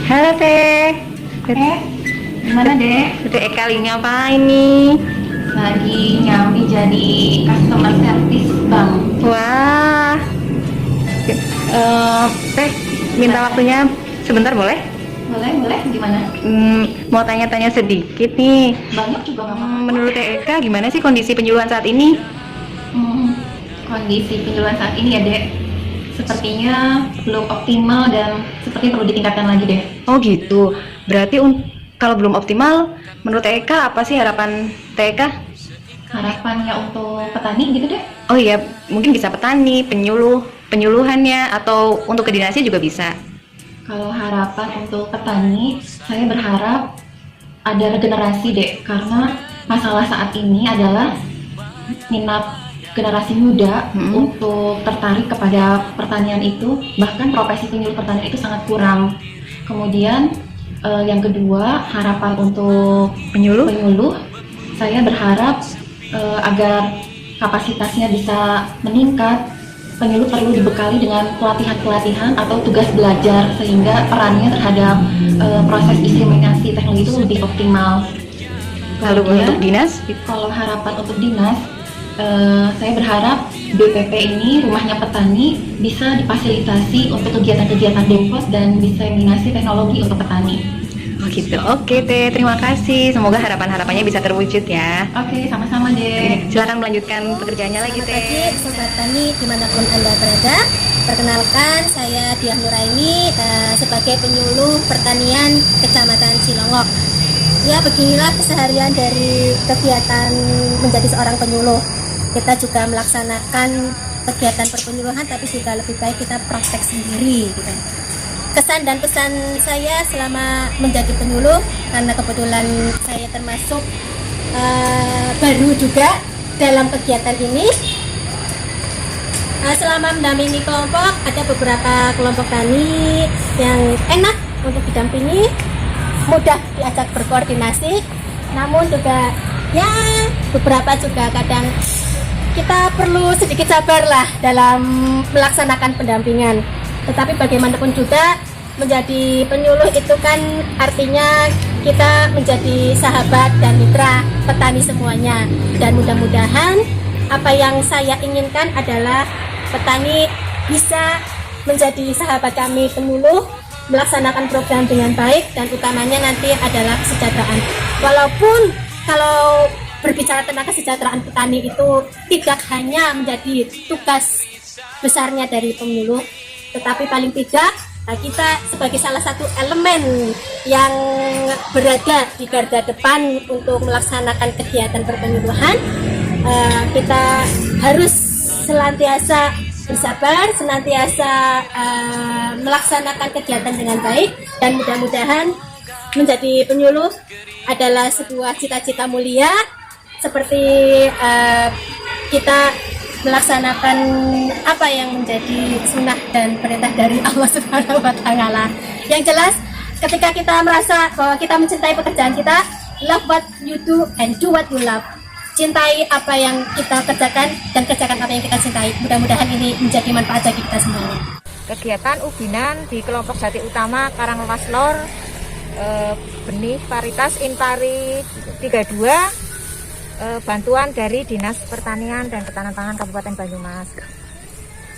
Halo Teh. Gimana Dek? Teh Eka lagi ngapain nih? Lagi nyambi jadi customer service bank. Wah. Teh, minta waktunya sebentar boleh? Boleh, gimana? Mau tanya-tanya sedikit nih. Banyak juga nggak apa-apa. Menurut Teh Eka gimana sih kondisi penyuluhan saat ini? Kondisi penyuluhan saat ini ya Dek, sepertinya belum optimal dan seperti perlu ditingkatkan lagi deh. Oh gitu. Berarti kalau belum optimal, menurut Teh Eka apa sih harapan Teh Eka? Harapannya untuk petani gitu deh. Oh iya, mungkin bisa petani, penyuluhannya, atau untuk ke dinasnya juga bisa. Kalau harapan untuk petani, saya berharap ada regenerasi deh, karena masalah saat ini adalah minat generasi muda untuk tertarik kepada pertanian itu, bahkan profesi penyuluh pertanian itu sangat kurang. Kemudian yang kedua, harapan untuk penyuluh, saya berharap agar kapasitasnya bisa meningkat. Penyuluh perlu dibekali dengan pelatihan-pelatihan atau tugas belajar sehingga perannya terhadap proses diseminasi teknologi itu lebih optimal. Lalu untuk dinas? Kalau harapan untuk dinas, saya berharap BPP ini, Rumahnya Petani, bisa difasilitasi untuk kegiatan-kegiatan Dempos dan diseminasi teknologi untuk petani. Oh gitu. Oke Teh, terima kasih. Semoga harapan-harapannya bisa terwujud ya. Oke, sama-sama deh. Silakan melanjutkan pekerjaannya lagi Selamat pagi, Teh. Sobat Tani dimanapun Anda berada. Perkenalkan, saya Diah Nuraini sebagai penyuluh pertanian Kecamatan Cilongok. Ya, beginilah keseharian dari kegiatan menjadi seorang penyuluh. Kita juga melaksanakan kegiatan perpenyuluhan, tapi juga lebih baik kita praktek sendiri gitu. Kesan dan pesan saya selama menjadi penyuluh, karena kebetulan saya termasuk baru juga dalam kegiatan ini. Selama mendampingi kelompok, ada beberapa kelompok tani yang enak untuk didampingi, mudah diajak berkoordinasi, namun juga ya beberapa juga kadang kita perlu sedikit sabar lah dalam melaksanakan pendampingan. Tetapi bagaimanapun juga menjadi penyuluh itu kan artinya kita menjadi sahabat dan mitra petani semuanya. Dan mudah-mudahan apa yang saya inginkan adalah petani bisa menjadi sahabat kami penyuluh, melaksanakan program dengan baik, dan utamanya nanti adalah kesejahteraan. Walaupun kalau berbicara tentang kesejahteraan petani itu tidak hanya menjadi tugas besarnya dari penyuluh, tetapi paling tidak kita sebagai salah satu elemen yang berada di garda depan untuk melaksanakan kegiatan perpenyuluhan, kita harus senantiasa bersabar, senantiasa melaksanakan kegiatan dengan baik, dan mudah-mudahan menjadi penyuluh adalah sebuah cita-cita mulia, seperti kita melaksanakan apa yang menjadi sunnah dan perintah dari Allah Subhanahu wa Ta'ala. Yang jelas, ketika kita merasa bahwa kita mencintai pekerjaan kita, love what you do and do what you love. Cintai apa yang kita kerjakan dan kerjakan apa yang kita cintai. Mudah-mudahan ini menjadi manfaat bagi kita semuanya. Kegiatan ubinan di kelompok Jati Utama Karanglepas Lor, benih paritas Inpari 32, bantuan dari Dinas Pertanian dan Ketahanan Pangan Kabupaten Banyumas.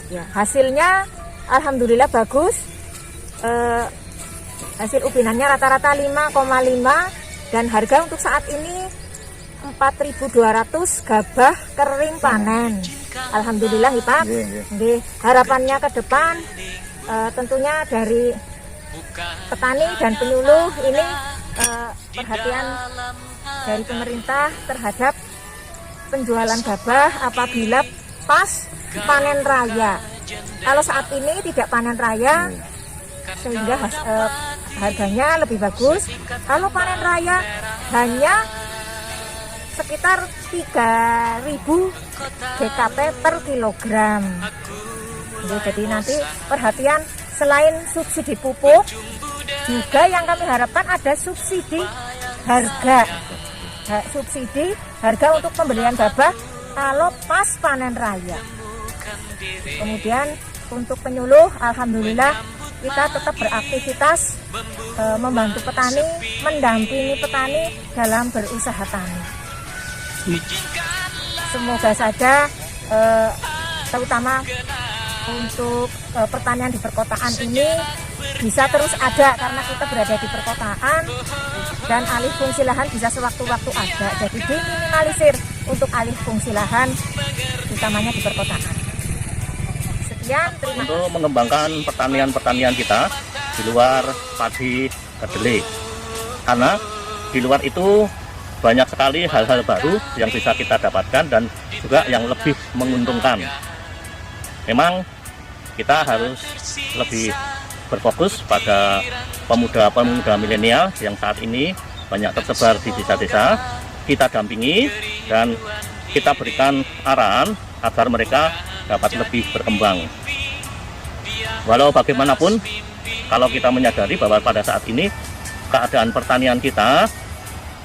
Ya, hasilnya alhamdulillah bagus. Hasil ubinannya rata-rata 5,5 dan harga untuk saat ini 4.200 gabah kering panen. Alhamdulillah ya Pak. Harapannya ke depan tentunya dari petani dan penyuluh ini perhatian dari pemerintah terhadap penjualan gabah apabila pas panen raya. Kalau saat ini tidak panen raya, sehingga harganya lebih bagus. Kalau panen raya hanya sekitar 3.000 DKP per kilogram. Jadi nanti perhatian, selain subsidi pupuk, juga yang kami harapkan ada subsidi harga. Subsidi harga untuk pembelian gabah kalau pas panen raya. Kemudian untuk penyuluh, alhamdulillah kita tetap beraktivitas membantu petani, mendampingi petani dalam berusaha tani. Semoga saja terutama untuk pertanian di perkotaan ini bisa terus ada, karena kita berada di perkotaan dan alih fungsi lahan bisa sewaktu-waktu ada. Jadi diminimalisir untuk alih fungsi lahan, utamanya di perkotaan. Sekian, terima kasih. Untuk mengembangkan pertanian kita di luar padi kedelai, karena di luar itu banyak sekali hal-hal baru yang bisa kita dapatkan dan juga yang lebih menguntungkan. Memang kita harus lebih berfokus pada pemuda-pemuda milenial yang saat ini banyak tersebar di desa-desa. Kita dampingi dan kita berikan arahan agar mereka dapat lebih berkembang. Walau bagaimanapun, kalau kita menyadari bahwa pada saat ini keadaan pertanian kita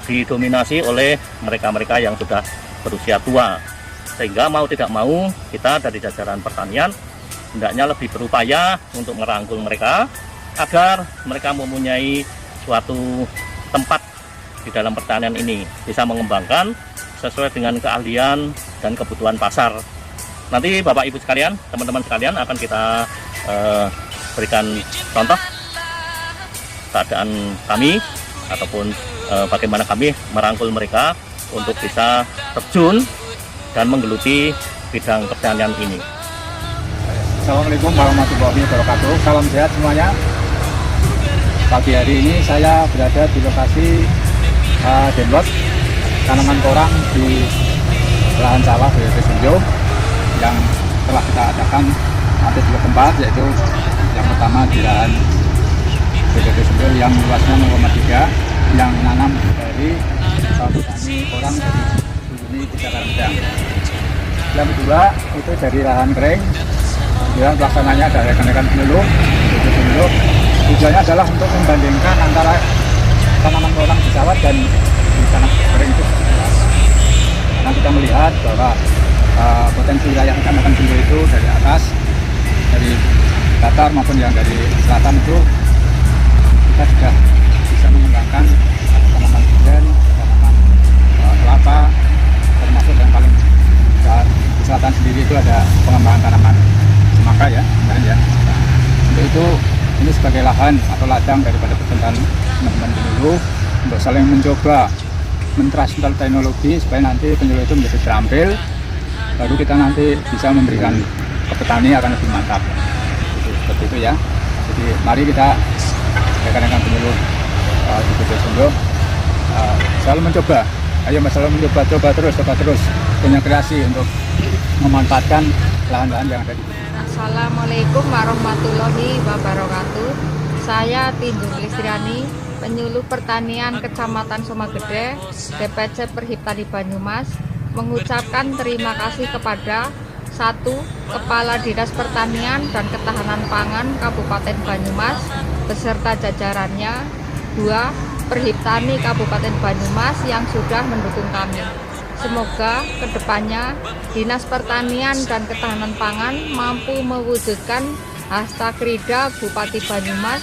didominasi oleh mereka-mereka yang sudah berusia tua, sehingga mau tidak mau kita dari jajaran pertanian hendaknya lebih berupaya untuk merangkul mereka agar mereka mempunyai suatu tempat di dalam pertanian ini, bisa mengembangkan sesuai dengan keahlian dan kebutuhan pasar. Nanti Bapak Ibu sekalian, teman-teman sekalian akan kita berikan contoh keadaan kami ataupun bagaimana kami merangkul mereka untuk bisa terjun dan menggeluti bidang pertanian ini. Assalamualaikum warahmatullahi wabarakatuh. Salam sehat semuanya. Pagi hari ini saya berada di lokasi Denlos tanaman korang di lahan sawah BPP Senjo yang telah kita adakan ada 2 tempat, yaitu yang pertama di lahan BPP Senjo yang luasnya 0,3 yang menanam dari petani korang dari ini Desa Karangdang. Yang kedua itu dari lahan kering yang pelaksananya ada rekan-rekan penyuluh. Tujuannya adalah untuk membandingkan antara tanaman korang di sawah dan di tanah kering itu. Karena kita melihat bahwa potensi wilayah Kecamatan Senjo itu dari atas, dari datar maupun yang dari selatan itu kita sudah bisa mengembangkan tanaman durian, tanaman kelapa, termasuk yang paling di selatan sendiri itu ada pengembangan tanaman semangka ya, ya. Untuk itu ini sebagai lahan atau ladang daripada pertentangan teman-teman penyuluh untuk saling mencoba mentransfer teknologi supaya nanti penyuluh itu menjadi terampil, baru kita nanti bisa memberikan ke petani akan lebih mantap. Seperti itu ya. Jadi mari kita rekan-rekan penyuluh di BPP Senjo selalu mencoba. Ayo selalu mencoba, coba terus punya kreasi untuk memanfaatkan lahan-lahan yang ada di sini. Assalamualaikum warahmatullahi wabarakatuh. Saya Tinjung Listriani, penyuluh pertanian Kecamatan Somagede, DPC Perhiptani Banyumas, mengucapkan terima kasih kepada 1. Kepala Dinas Pertanian dan Ketahanan Pangan Kabupaten Banyumas beserta jajarannya. 2. Perhiptani Kabupaten Banyumas yang sudah mendukung kami. Semoga kedepannya Dinas Pertanian dan Ketahanan Pangan mampu mewujudkan hasta krida Bupati Banyumas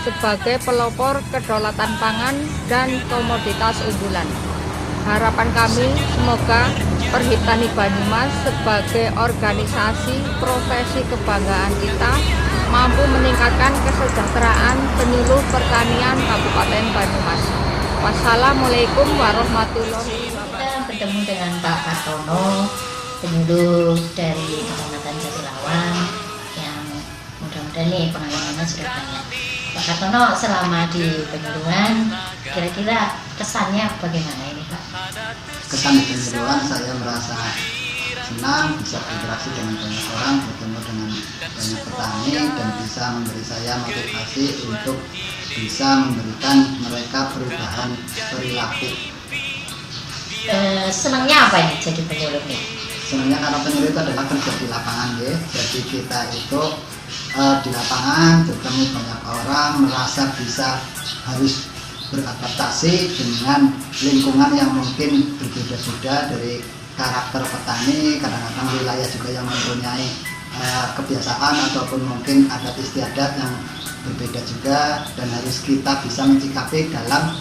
sebagai pelopor kedaulatan pangan dan komoditas unggulan. Harapan kami semoga Perhiptani Banyumas sebagai organisasi profesi kebanggaan kita mampu meningkatkan kesejahteraan penyuluh pertanian Kabupaten Banyumas. Wassalamualaikum warahmatullahi wabarakatuh. Bertemu dengan Pak Kartono, penyuluh dari Kecamatan Jatilawan yang mudah-mudahan nih pengalamannya sudah banyak. Pak Kartono, selama di penyuluhan kira-kira kesannya bagaimana ini Pak? Kesan di penyuluhan saya merasa senang bisa berinteraksi dengan banyak orang, bertemu dengan banyak petani dan bisa memberi saya motivasi untuk bisa memberikan mereka perubahan perilaku. Senangnya apa ini jadi penyuluh nih? Senangnya karena penyuluh itu adalah kerja di lapangan ya. Jadi kita itu di lapangan bertemu banyak orang, merasa bisa harus beradaptasi dengan lingkungan yang mungkin berbeda-beda dari karakter petani, kadang-kadang wilayah juga yang mempunyai kebiasaan ataupun mungkin adat istiadat yang berbeda juga dan harus kita bisa mencikapi dalam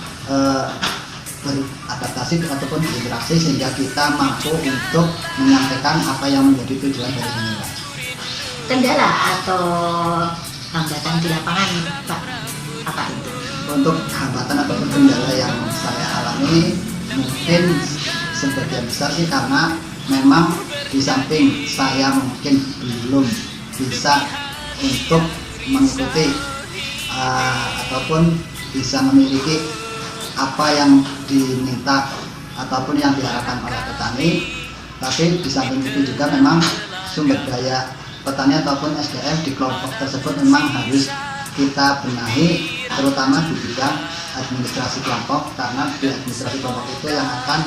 beradaptasi ataupun berinteraksi sehingga kita mampu untuk menyampaikan apa yang menjadi tujuan dari penyuluhan. Kendala atau hambatan di lapangan, Pak, apa itu? Untuk hambatan ataupun kendala yang saya alami mungkin sebagian besar sih karena memang di samping saya mungkin belum bisa untuk mengikuti ataupun bisa memiliki apa yang diminta ataupun yang diharapkan oleh petani, tapi di samping itu juga memang sumber daya petani ataupun SDM di kelompok tersebut memang harus kita benahi, terutama di bidang administrasi kelompok, karena di administrasi kelompok itu yang akan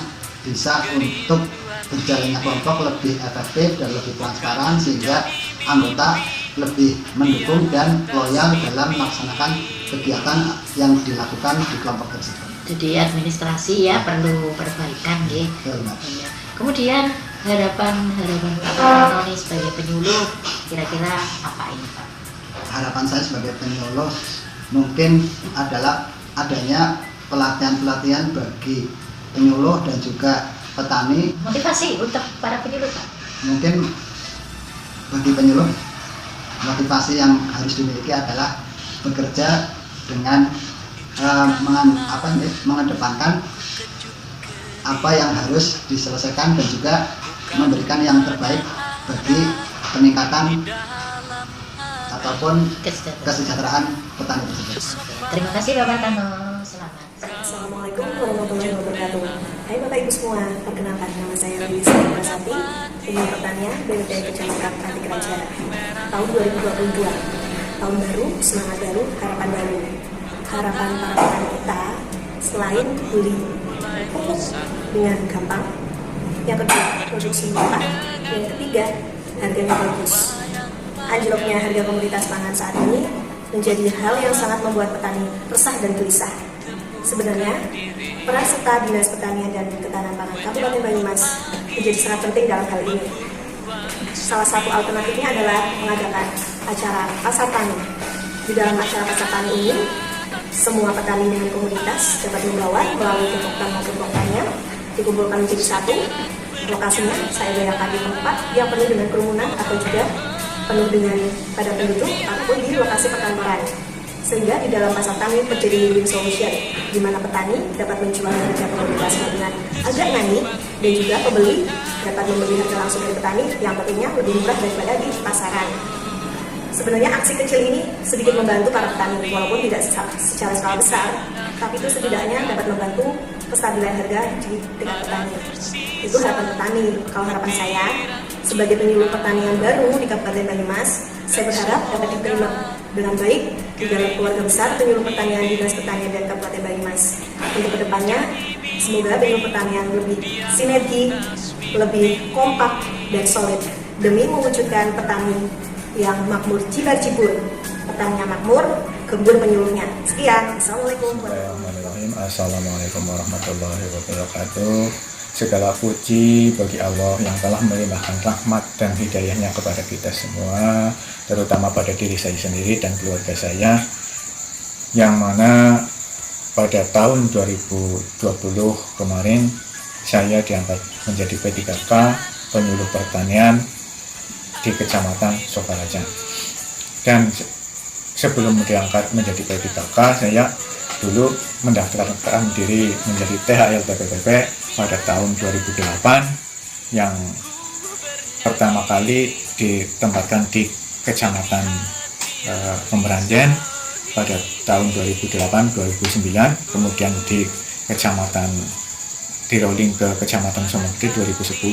bisa untuk berjalannya kelompok lebih efektif dan lebih transparan sehingga anggota lebih mendukung dan loyal dalam melaksanakan kegiatan yang dilakukan di kelompok tersebut. Jadi administrasi ya perlu perbaikan ya. Iya. Kemudian harapan Pak Tony sebagai penyuluh kira-kira apa ini, Pak? Harapan saya sebagai penyuluh mungkin adalah adanya pelatihan-pelatihan bagi penyuluh dan juga petani. Motivasi untuk para penyuluh, Pak? Mungkin bagi penyuluh motivasi yang harus dimiliki adalah bekerja dengan mengedepankan apa yang harus diselesaikan dan juga memberikan yang terbaik bagi peningkatan ataupun kesejahteraan petani tersebut. Terima kasih Bapak Tano. Selamat. Assalamualaikum warahmatullahi wabarakatuh. Hai Bapak Ibu semua, perkenalkan nama saya Lisa Prasati, Penyuluh Pertanian BPD Kecamatan Pantik Raja. Tahun 2022, tahun baru, semangat baru, harapan baru. Harapan para petani kita selain beli pupuk dengan gampang, yang kedua produksi murah, yang ketiga harganya bagus. Anjloknya harga komoditas pangan saat ini menjadi hal yang sangat membuat petani resah dan gelisah. Sebenarnya, peran serta Dinas Pertanian dan Ketahanan Pangan Kabupaten Banyumas menjadi sangat penting dalam hal ini. Salah satu alternatifnya adalah mengadakan acara pasar tani. Di dalam acara pasar tani ini, semua petani dengan komoditas dapat membawa melalui kelompok tanian, dikumpulkan menjadi satu. Lokasinya saya bayangkan di tempat yang penuh dengan kerumunan atau juga penuh dengan padat penduduk ataupun di lokasi perkantoran. Sehingga di dalam pasar tani terjadi win-win solution, di mana petani dapat menjual harga komoditasnya dengan agak naik dan juga pembeli dapat membeli harga langsung dari petani yang tentunya lebih murah daripada di pasaran. Sebenarnya aksi kecil ini sedikit membantu para petani, walaupun tidak secara skala besar, tapi itu setidaknya dapat membantu kestabilan harga di tingkat petani. Itu harapan petani. Kalau harapan saya, sebagai penyuluh pertanian baru di Kabupaten Banyumas, saya berharap dapat diterima dengan baik di dalam keluarga besar penyuluh pertanian Dinas Pertanian dan Kabupaten Banyumas. Untuk kedepannya, semoga penyuluh pertanian lebih sinergi, lebih kompak dan solid demi mewujudkan petani yang makmur cibar-cibur. Petaninya makmur, gembur penyuluhnya. Sekian, Assalamualaikum warahmatullahi wabarakatuh. Assalamualaikum warahmatullahi wabarakatuh. Segala puji bagi Allah yang telah melimpahkan rahmat dan hidayahnya kepada kita semua, terutama pada diri saya sendiri dan keluarga saya, yang mana pada tahun 2020 kemarin saya diangkat menjadi P3K penyuluh pertanian di Kecamatan Sokaraja. Dan sebelum diangkat menjadi P3K, saya dulu mendaftarkan diri menjadi THL TPPP pada tahun 2008, yang pertama kali ditempatkan di Kecamatan Pemberanjen pada tahun 2008-2009, kemudian di Kecamatan di-rolling ke Kecamatan Somogede 2010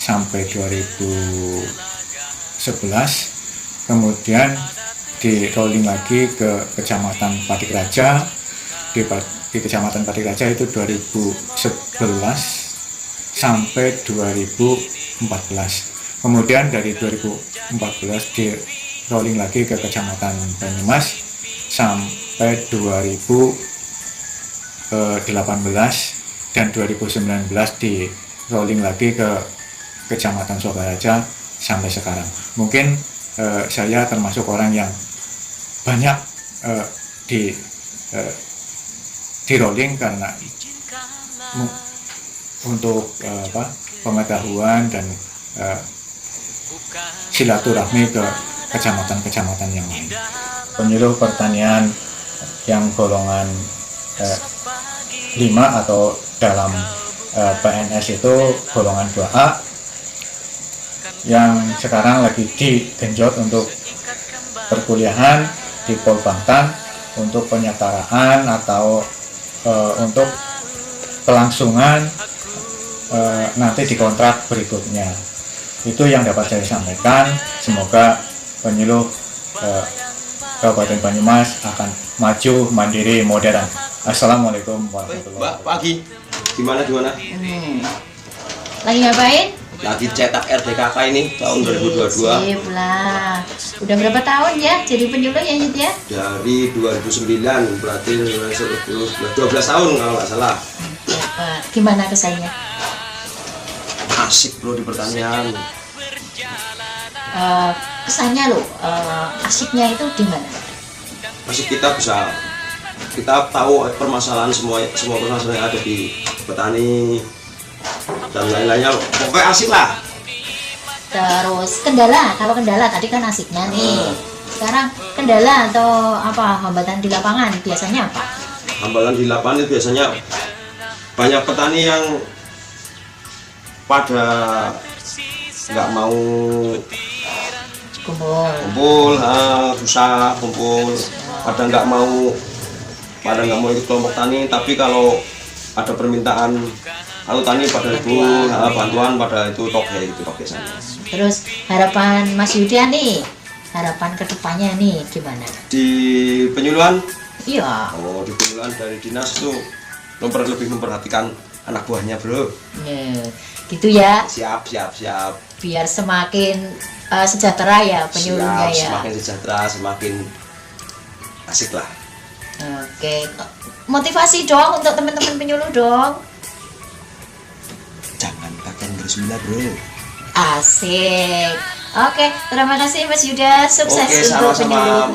sampai 2011, kemudian di-rolling lagi ke Kecamatan Patik Raja. Di Kecamatan Patik Raja itu 2011 sampai 2014. Kemudian dari 2014 di rolling lagi ke Kecamatan Banyumas sampai 2018, dan 2019 di rolling lagi ke Kecamatan Sokaraja sampai sekarang. Mungkin saya termasuk orang yang banyak di rolling karena untuk pengetahuan dan silaturahmi ke kecamatan-kecamatan yang lain. Penyuluh pertanian yang golongan 5 atau dalam PNS itu golongan 2A yang sekarang lagi digenjot untuk perkuliahan di Polbangtan untuk penyetaraan atau untuk kelangsungan nanti di kontrak berikutnya. Itu yang dapat saya sampaikan. Semoga penyuluh Kabupaten Banyumas akan maju, mandiri, modern. Assalamualaikum warahmatullahi wabarakatuh. Mbak, pagi. Gimana? Lagi ngapain? Lagi cetak RDKK ini tahun 2022. Sip lah. Udah berapa tahun ya jadi penyuluh ya Yud ya? Dari 2009, berarti 12 tahun kalau nggak salah. Gimana kesannya? Asik bro di pertanian. Kesannya loh, asiknya itu di mana? Asik, kita tahu permasalahan semua permasalahan yang ada di petani dan lain-lainnya. Pokoknya asik lah. Terus kalau kendala tadi kan asiknya nih. Sekarang kendala atau apa hambatan di lapangan biasanya apa? Hambatan di lapangan itu biasanya banyak petani yang pada nggak mau kumpul, susah kumpul, pada nggak mau ikut kelompok tani. Tapi kalau ada permintaan tani pada itu bantuan, pada itu toke sana. Terus harapan Mas Yuda nih, harapan kedepannya nih gimana? Di penyuluhan? Iya. Oh, di penyuluhan dari dinas itu lebih memperhatikan anak buahnya bro. Gitu ya. Siap. Biar semakin sejahtera ya penyuluhnya ya. Semakin sejahtera, semakin asik lah. Oke, motivasi dong untuk teman-teman penyuluh dong. Jangan kakek bersila bro. Asik. Oke, terima kasih Mas Yuda. Sukses untuk penyuluh.